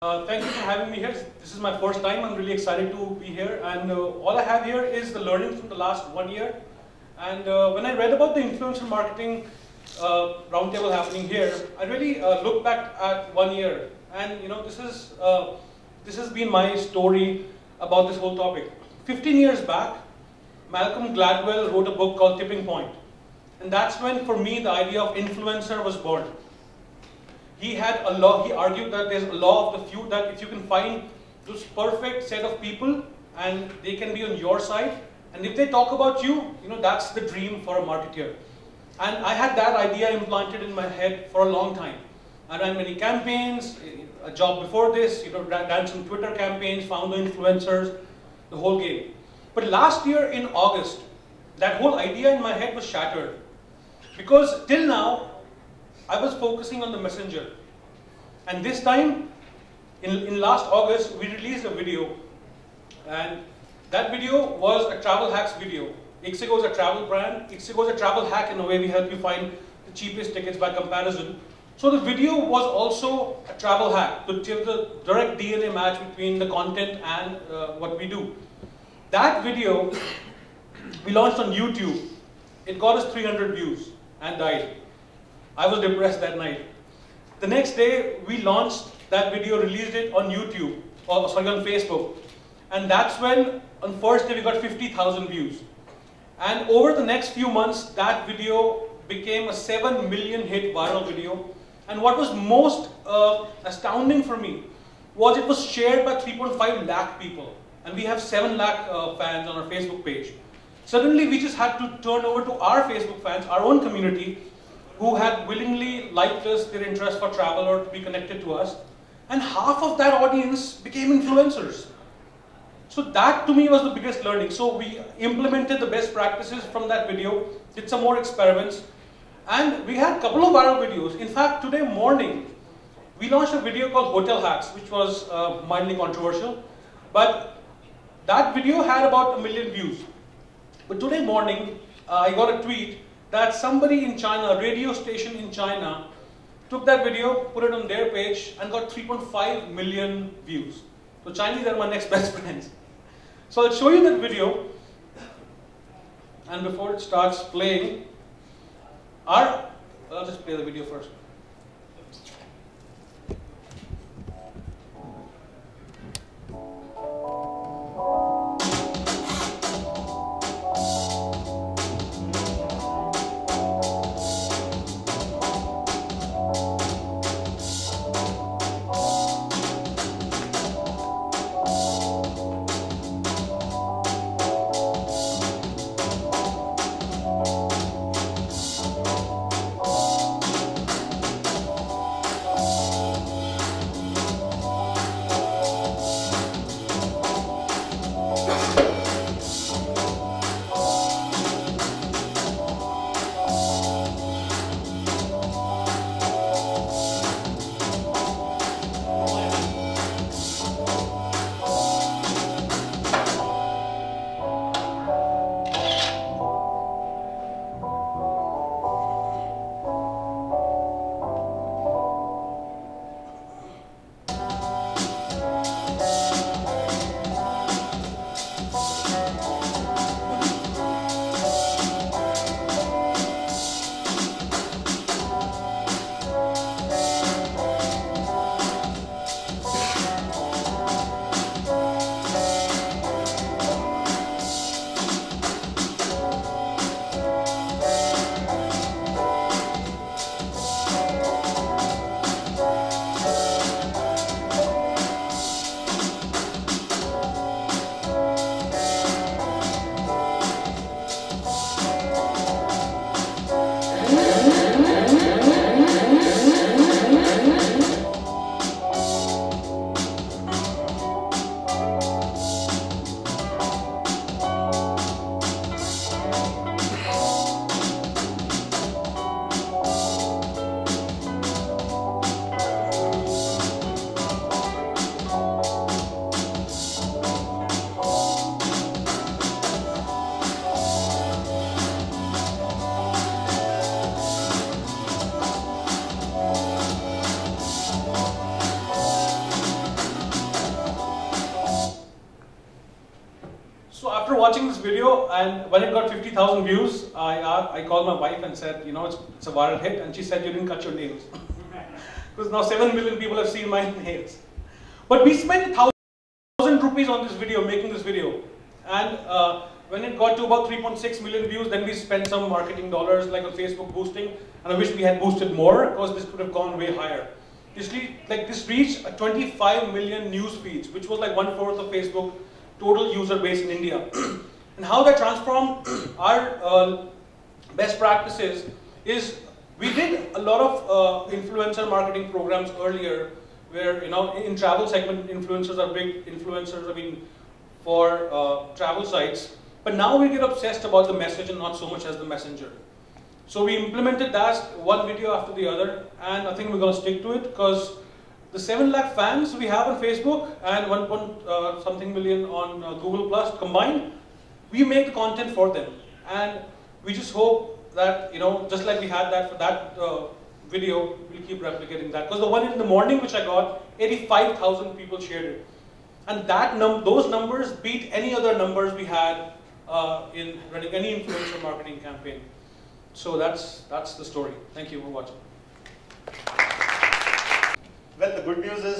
Thank you for having me here. This is my first time. I'm really excited to be here. And all I have here is the learnings from the last 1 year. And when I read about the influencer marketing roundtable happening here, I really looked back at 1 year. And this has been my story about this whole topic. 15 years back, Malcolm Gladwell wrote a book called Tipping Point. And that's when, for me, the idea of influencer was born. He had a law, he argued that there's a law of the few, that if you can find this perfect set of people and they can be on your side, and if they talk about you, that's the dream for a marketeer. And I had that idea implanted in my head for a long time. I ran many campaigns, a job before this, ran some Twitter campaigns, found the influencers, the whole game. But last year in August, that whole idea in my head was shattered. Because till now, I was focusing on the messenger. And this time, in last August, we released a video. And that video was a travel hacks video. Ixigo is a travel brand. Ixigo is a travel hack in a way. We help you find the cheapest tickets by comparison. So the video was also a travel hack to give the direct DNA match between the content and what we do. That video, we launched on YouTube. It got us 300 views and died. I was depressed that night. The next day, we launched that video, released it on YouTube, on Facebook. And that's when, on first day, we got 50,000 views. And over the next few months, that video became a 7 million hit viral video. And what was most astounding for me was it was shared by 3.5 lakh people. And we have 7 lakh fans on our Facebook page. Suddenly, we just had to turn over to our Facebook fans, our own community, who had willingly liked us, their interest for travel or to be connected to us. And half of that audience became influencers. So that to me was the biggest learning. So we implemented the best practices from that video, did some more experiments, and we had a couple of viral videos. In fact, today morning, we launched a video called Hotel Hacks, which was mildly controversial. But that video had about 1 million views. But today morning, I got a tweet that somebody in China, a radio station in China, took that video, put it on their page, and got 3.5 million views. So Chinese are my next best friends. So I'll show you that video. And before it starts playing, I'll just play the video first. watching this video, and when it got 50,000 views, I called my wife and said, you know, it's a viral hit, and she said, you didn't cut your nails. Because now 7 million people have seen my nails. But we spent 1,000 rupees on this video, making this video. And when it got to about 3.6 million views, then we spent some marketing dollars like on Facebook boosting. And I wish we had boosted more, because this could have gone way higher. This reached 25 million news feeds, which was like 1/4 of Facebook total user base in India. And how that transformed our best practices is we did a lot of influencer marketing programs earlier, where, you know, in travel segment, influencers are big influencers, I mean, for travel sites. But now we get obsessed about the message and not so much as the messenger. So we implemented that one video after the other, and I think we're going to stick to it, because the 7 lakh fans we have on Facebook and 1 million on Google Plus combined, we make the content for them. And we just hope that, you know, just like we had that for that video, we'll keep replicating that. Because the one in the morning which I got, 85,000 people shared it. And those numbers beat any other numbers we had in running any influencer marketing campaign. So that's the story. Thank you for watching. Well, the good news is